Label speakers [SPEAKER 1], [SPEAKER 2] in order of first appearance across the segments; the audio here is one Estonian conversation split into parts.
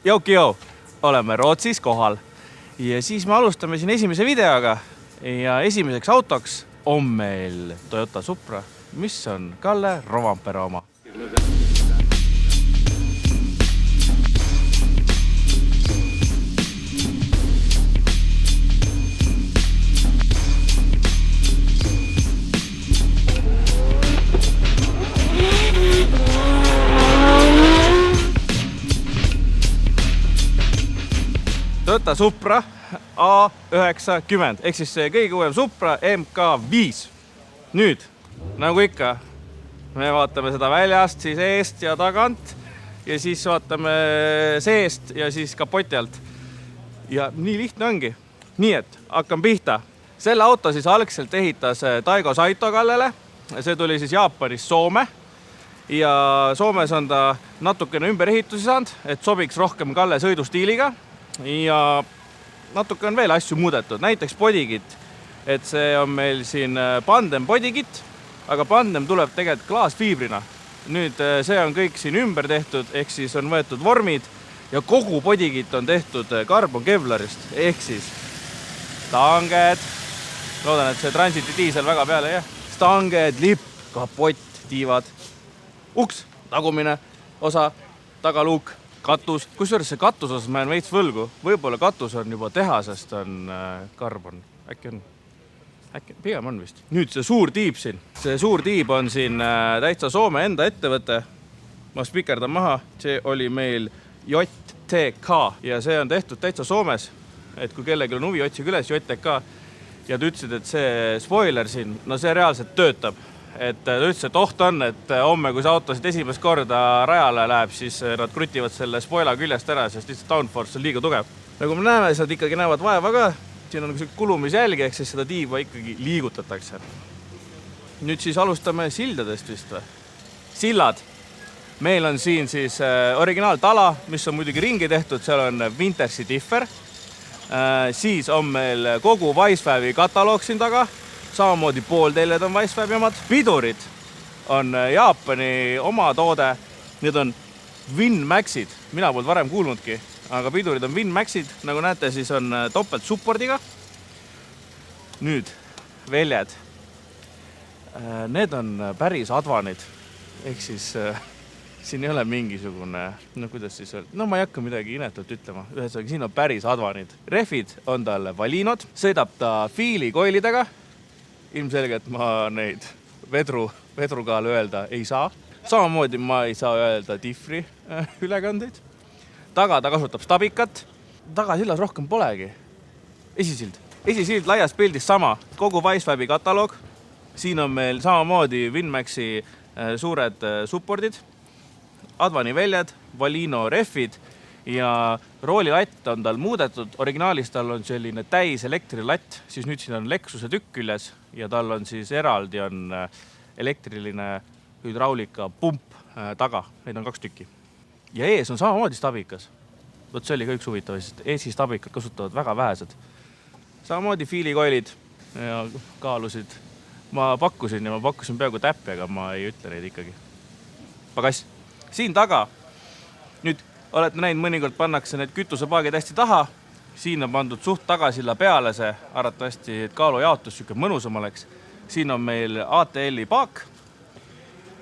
[SPEAKER 1] Joukio, oleme Rootsis kohal ja siis me alustame siin esimese videoga ja esimeseks autoks on meil Toyota Supra, mis on Kalle Rovampere oma. Toyota Supra A90 ehk siis see kõige uuem Supra MK5. Nüüd, nagu ikka, me vaatame seda väljast, siis eest ja tagant ja siis vaatame seest ja siis kapoti alt. Ja nii lihtne ongi. Nii et hakkan pihta. Selle auto siis algselt ehitas Taigo Saito Kallele. See tuli siis Jaapanist Soome. Ja Soomes on ta natukene ümberehitusi saanud, et sobiks rohkem Kalle sõidustiiliga. Ja natuke on veel asju muudetud, näiteks bodykit, et see on meil siin Pandem bodykit, aga Pandem tuleb tegelikult klaasfiibrina. Nüüd see on kõik siin ümber tehtud, ehk siis on võetud vormid ja kogu bodykit on tehtud karbon kevlarist, ehk siis stanged, loodan, et see Transiti diisel väga peale ei jää, stanged, lipp, kapott, tiivad, uks, tagumine osa, tagaluuk, katus, kusjuures see katus osas ma jään veits võlgu. Võib-olla katus on juba tehasest on karbon. Äkki on? Äkki pigem on vist. Nüüd see suur tiib siin. See suur tiib on siin täitsa Soome enda ettevõte. Ma spikerdan maha. See oli meil JTK ja see on tehtud täitsa Soomes. Et kui kellelgi on huvi, otsige üles JTK ja ta ütlesid, et see spoiler siin, no see reaalselt töötab. Et ta ütles, et oht on, et homme, kui see auto siit esimest korda rajale läheb, siis nad krutivad selle spoila küljest ära, sest lihtsalt downforce on liiga tugev. Nagu me näeme, siis nad ikkagi näevad vaeva ka. Siin on kulumisjälgi, ehk siis seda tiiba ikkagi liigutatakse. Nüüd siis alustame sildadest vist või? Sillad. Meil on siin siis originaaltala, mis on muidugi ringi tehtud, seal on Wintersi differ. Siis on meil kogu Weissfäbi kataloog siin taga. Samamoodi poolteljed on Weissfäbi omad. Pidurid on Jaapani oma toode. Need on Winmaxid. Mina polnud varem kuulnudki, aga pidurid on Winmaxid. Nagu näete, siis on topelt supportiga. Nüüd väljed. Need on päris advanid. Ehk siis siin ei ole mingisugune, no kuidas siis öelda. No ma ei hakka midagi inetult ütlema. Ühesõnaga, siin on päris advanid. Rehvid on tal Valinod. Sõidab ta fiilikoilidega. Ilmselgelt ma neid vedrukaalu öelda ei saa. Samamoodi ma ei saa öelda diffri ülekandeid. Taga ta kasutab stabikat. Tagasillas rohkem polegi. Esisild. Esisild laias pildis sama. Kogu Weissfäbi kataloog. Siin on meil samamoodi Winmaxi suured supportid. Advani väljad, Valino rehvid ja roolilatt on tal muudetud. Originaalis tal on selline täis elektrilatt, siis nüüd siin on Lexuse tükk küljes ja tal on siis eraldi on elektriline hydraulika pump taga. Neid on 2 tükki. Ja ees on samamoodi stabikas. Võt see oli ka üks huvitav, sest eesi stabikat kasutavad väga vähesed. Samamoodi fiilikoilid ja kaalusid. Ma pakkusin peaaegu täppi, aga ma ei ütle neid ikkagi. Pagass. Siin taga. Nüüd olete näinud, mõnikord pannakse need kütusepaagid hästi taha. Siin on pandud suht tagasilla peale see arvatavasti kaalujaotus siuke mõnusam oleks. Siin on meil ATL-i paak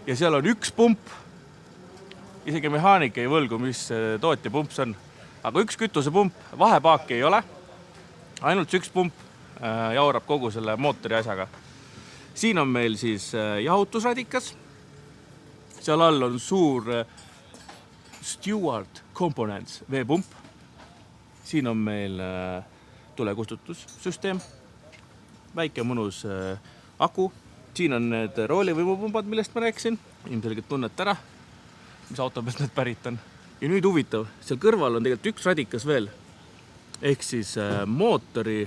[SPEAKER 1] ja seal on üks pump. Isegi mehaanik ei võlgu, mis tootja pump see on. Aga üks kütusepump, vahepaaki ei ole. Ainult üks pump jaurab kogu selle mootori asjaga. Siin on meil siis jahutusradikas. Seal all on suur Stewart Components veepump. Siin on meil tulekustutussüsteem. Väike mõnus aku. Siin on need roolivõimupumbad, millest ma rääkisin. Ilmselgelt tunnete ära, mis auto pealt need pärit on. Ja nüüd huvitav, seal kõrval on tegelikult üks radikas veel. Ehk siis mootori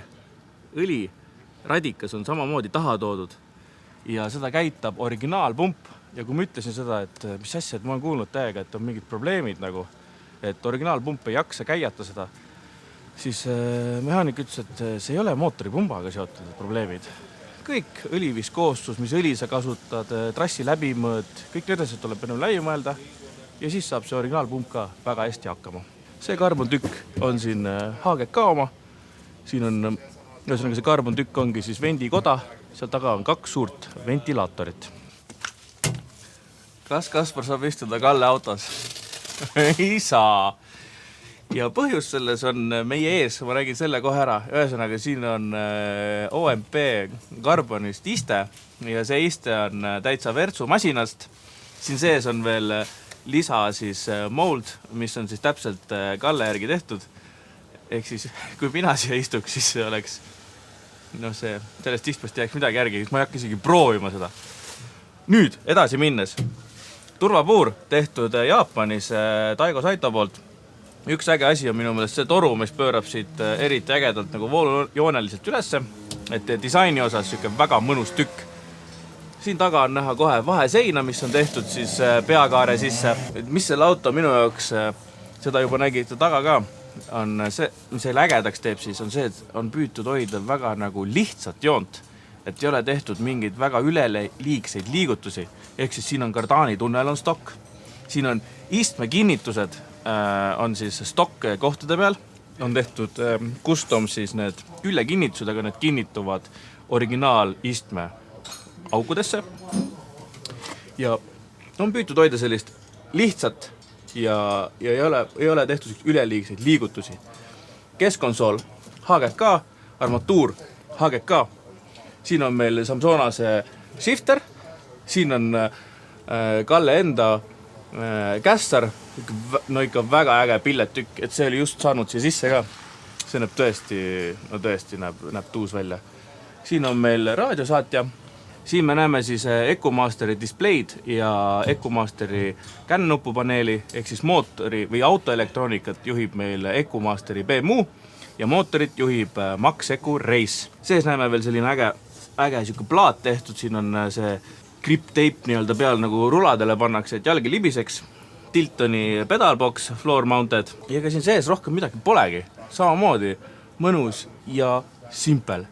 [SPEAKER 1] õli radikas on samamoodi taha toodud. Ja seda käitab originaalpump. Ja kui ma ütlesin seda, et mis asja, et ma olen kuulnud täiega, et on mingid probleemid nagu, et originaalpump ei jaksa käiata seda, siis mehaanik ütles, et see ei ole mootoripumbaga seotud probleemid. Kõik õliviskoostus, mis õli sa kasutad, trassi läbimõõt, kõik need asjad tuleb enne läbi mõelda ja siis saab see originaalpump ka väga hästi hakkama. see karbontükk on siin HGK oma. Siin on, ühesõnaga see karbontükk ongi siis vendikoda, seal taga on 2 suurt ventilaatorit. Kas Kaspar saab istuda Kalle autos? Ei saa. Ja põhjus selles on meie ees, ma räägin selle kohe ära. Ühesõnaga siin on OMP karbonist iste ja see iste on täitsa Vertsu masinast. Siin sees on veel lisa siis mold, mis on siis täpselt Kalle järgi tehtud. Ehk siis, kui mina siia istuks, siis see oleks, sellest istmast jääks midagi järgi, ma ei hakka isegi proovima seda. Nüüd edasi minnes. Turvapuur tehtud Jaapanis Taigo Saito poolt. Üks äge asi on minu meelest see toru, mis pöörab siit eriti ägedalt nagu voolujooneliselt ülesse, et disaini osas siuke väga mõnus tükk. Siin taga on näha kohe vaheseina, mis on tehtud siis peakaare sisse. Mis selle auto minu jaoks, seda juba nägite taga ka, on see, mis selle ägedaks teeb siis, on see, et on püütud hoida väga nagu lihtsat joont, et ei ole tehtud mingeid väga üleliigseid liigutusi. Ehk siis siin on kardaani tunnel on stokk, siin on istme kinnitused, on siis stokk kohtade peal, on tehtud custom siis need küllekinnitused, aga need kinnituvad originaal istme aukudesse ja on püütud hoida sellist lihtsat ja ei ole tehtud üleliigseid liigutusi. Keskkonsool HGK, armatuur HGK, siin on meil Samsonase shifter, siin on Kalle enda kässar, no ikka väga äge pilletükk, et see oli just saanud siia sisse ka. See näeb tõesti näeb tuus välja. Siin on meil raadiosaatja. Siin me näeme siis EcoMasteri displeid ja EcoMasteri kännnupupaneeli, ehk siis mootori või autoelektroonikat juhib meil EcoMasteri BMU ja mootorit juhib Max Eco Race. Sees näeme veel selline äge siuke plaat tehtud, siin on see grip tape nii-öelda peal nagu ruladele pannakse, et jalgi libiseks. Tiltoni pedalbox, floor mounted ja ka siin sees rohkem midagi polegi. Samamoodi mõnus ja simpel.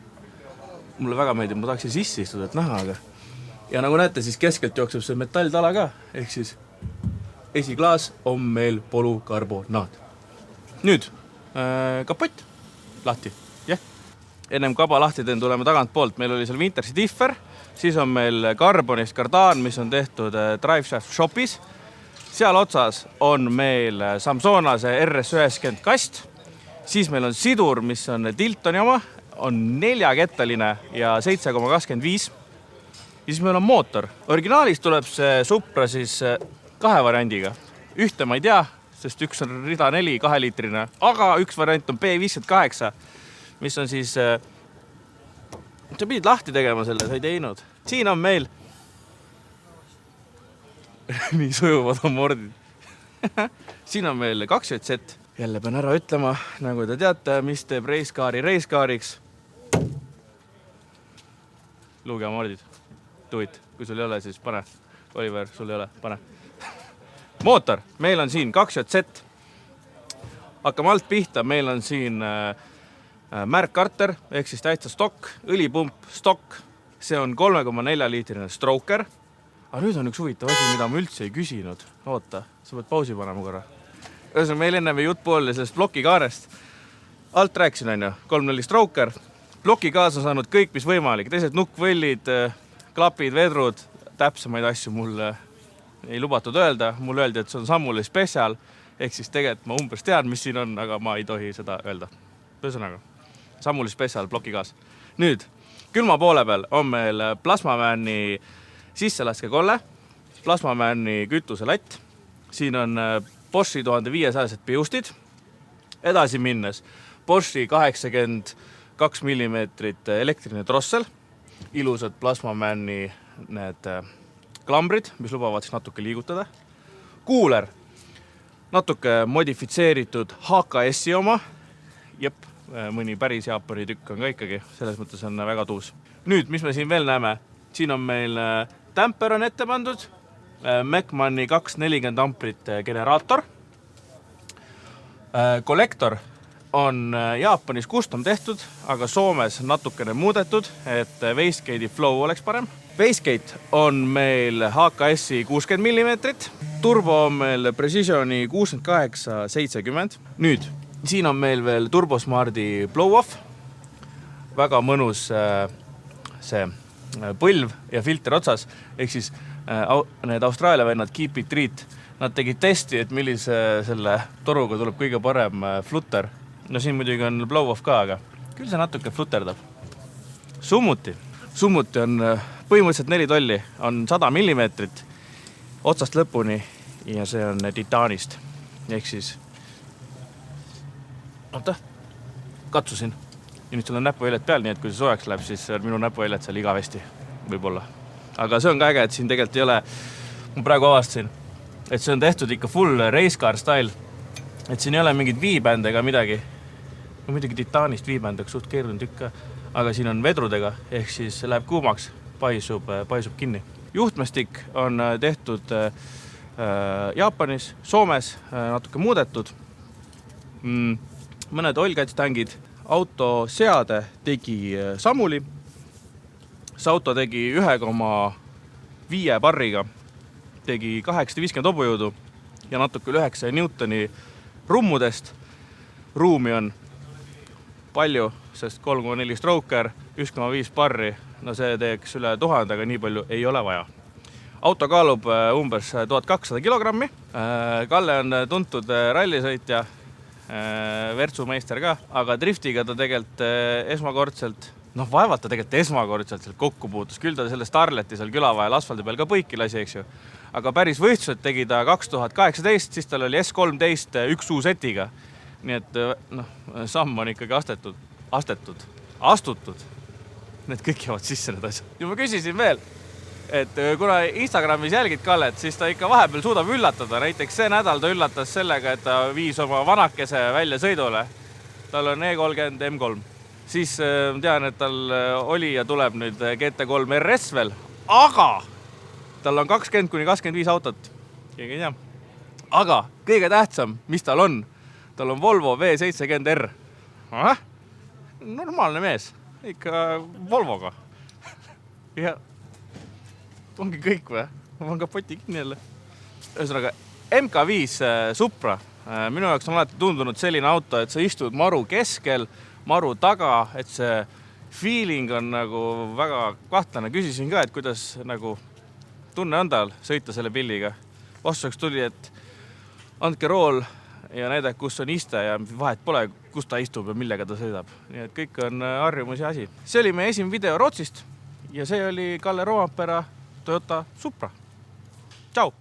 [SPEAKER 1] Mulle väga meeldib, ma tahaks sisse istuda, et näha, aga. Ja nagu näete, siis keskelt jookseb see metalltala ka, ehk siis esiklaas on meil polukarbonaat. Nüüd kapott lahti, jah. Ennem kaba lahti teen, tuleme tagant poolt, meil oli seal Wintersi differ, siis on meil karbonist kardaan, mis on tehtud Driveshaft Shopis. Seal otsas on meil Samsonase RS90 kast, siis meil on sidur, mis on Tiltoni oma, on 4-kettaline ja 7,25. Ja siis meil on mootor. Originaalis tuleb see Supra siis 2 variandiga. Ühte ma ei tea, sest üks on rida 4, 2-liitrine, aga üks variant on B58, mis on siis, sa pidid lahti tegema selle, sa ei teinud. Siin on meil, nii sujuvad on mordid. Siin on meil 2 JZ. Jälle pean ära ütlema, nagu te teate, mis teeb reiskaariks. Luugia mordid. Do it. Kui sul ei ole, siis pane. Oliver, sul ei ole, pane. Mootor. Meil on siin 2 JZ. Hakkame alt pihta. Meil on siin märkkarter, ehk siis täitsa stokk, õlipump, stokk. See on 3,4-liitrine stroker. Aga nüüd on üks huvitav asi, mida ma üldse ei küsinud. Oota, sa pead pausi panema korra. Ühesõnaga, meil enne jutt pooleli sellest blokikaarest. Alt rääkisin, on ju, 3.4 stroker. Blokikaas on saanud kõik, mis võimalik. Teised nukkvõllid, klapid, vedrud, täpsemaid asju mulle ei lubatud öelda. Mulle öeldi, et see on Sammuli spetsial. Ehk siis tegelikult ma umbes tean, mis siin on, aga ma ei tohi seda öelda. Ühesõnaga, Sammuli spetsial blokikaas. Nüüd, külma poole peal on meil Plasmamani sisselaskekolle, Plasmamani kütuselatt. Siin on Boschi 1500 piustid. Edasi minnes Boschi 82 mm elektriline drossel. Ilusad Plasmamani need klambrid, mis lubavad siis natuke liigutada. Kuuler, natuke modifitseeritud HKS-i oma. Jep, mõni päris Jaapani tükk on ka ikkagi, selles mõttes on väga tuus. Nüüd, mis me siin veel näeme? Siin on meil tämper on ette pandud, Meckmanni 240 amprit generaator. Kollektor on Jaapanis custom tehtud, aga Soomes natukene muudetud, et wastegate'i flow oleks parem. Wastegate on meil HKS-i 60 mm, turbo on meil Precisioni 6870. Nüüd, siin on meil veel Turbosmardi blow-off. Väga mõnus see põlv ja filter otsas. Ehk siis need Austraalia vennad Keep It Treat, nad tegid testi, et millise selle toruga tuleb kõige parem flutter. No siin muidugi on blow-off ka, aga küll see natuke flutterdab. Summuti on põhimõtteliselt 4 tolli, on 100 millimeetrit otsast lõpuni ja see on titaanist. Ehk siis, katsusin. Ja nüüd sul on näpuväljad peal, nii et kui see soojaks läheb, siis minu näpuväljad seal igavesti võib-olla. Aga see on ka äge, et siin tegelikult ei ole, ma praegu avastasin, et see on tehtud ikka full race car style. Et siin ei ole mingid viibänd ega midagi. No muidugi titaanist viibänd, aga suht keeruline tükka. Aga siin on vedrudega, ehk siis läheb kuumaks, paisub kinni. Juhtmestik on tehtud Jaapanis, Soomes, natuke muudetud. Mõned oilkaitstangid. Auto seade tegi Samuli. See auto tegi 1,5 barriga. Tegi 850 hobujõudu ja natuke 9 Newtoni rummudest. Ruumi on palju, sest 3,4 stroker, 1,5 barri. No see teeks üle 1000, aga nii palju ei ole vaja. Auto kaalub umbes 1200 kilogrammi. Kalle on tuntud rallisõitja, Vertsumeister ka, aga driftiga ta tegelikult esmakordselt, vaevalt ta tegelikult esmakordselt kokku puutus. Küll ta selle Starleti seal küla vahel asfaldi peal ka põiki lasi, eks ju. Aga päris võistlused tegi ta 2018, siis tal oli S13 üks U-setiga. Nii et samm on ikkagi astutud. Need kõik jäävad sisse need asjad. Ja ma küsisin veel, et kuna Instagramis jälgid Kallet, siis ta ikka vahepeal suudab üllatada. Näiteks see nädal ta üllatas sellega, et ta viis oma vanakese välja sõidule. Tal on E30 M3. Siis tean, et tal oli ja tuleb nüüd GT3 RS veel, aga tal on 20-25 autot. Keegi ei tea. Aga kõige tähtsam, mis tal on Volvo V70R. Normaalne mees, ikka Volvoga. Ja ongi kõik või? Ma olen kapoti kinni jälle. Ühesõnaga, MK5 Supra. Minu jaoks on alati tundunud selline auto, et sa istud maru keskel, maru taga, et see feeling on nagu väga kahtlane. Küsisin ka, et kuidas nagu tunne on tal sõita selle pilliga. Vastuseks tuli, et andke rool ja näidake, kus on iste ja vahet pole, kus ta istub ja millega ta sõidab. Nii et kõik on harjumus ja asi. See oli meie esimene video Rootsist ja see oli Kalle Roompere Toyota Supra. Tšau!